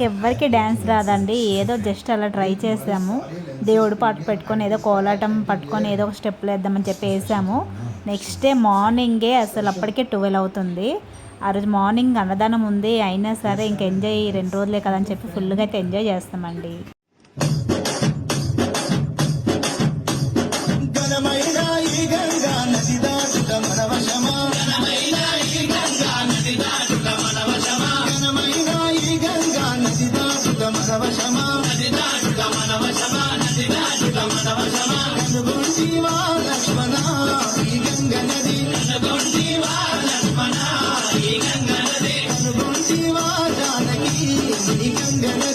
ఎవ్వరికి డ్యాన్స్ రాదండి, ఏదో జస్ట్ అలా ట్రై చేసాము. దేవుడు పాట పెట్టుకొని ఏదో కోలాటం పట్టుకొని ఏదో ఒక స్టెప్లు వేద్దామని చెప్పి వేసాము. నెక్స్ట్ డే మార్నింగే అసలు అప్పటికే 12 అవుతుంది. ఆ రోజు మార్నింగ్ అన్నదానం ఉంది, అయినా సరే ఇంక ఎంజాయ్ 2 రోజులే కదని చెప్పి ఫుల్గా అయితే ఎంజాయ్ చేస్తామండి. ఈ గంగ నది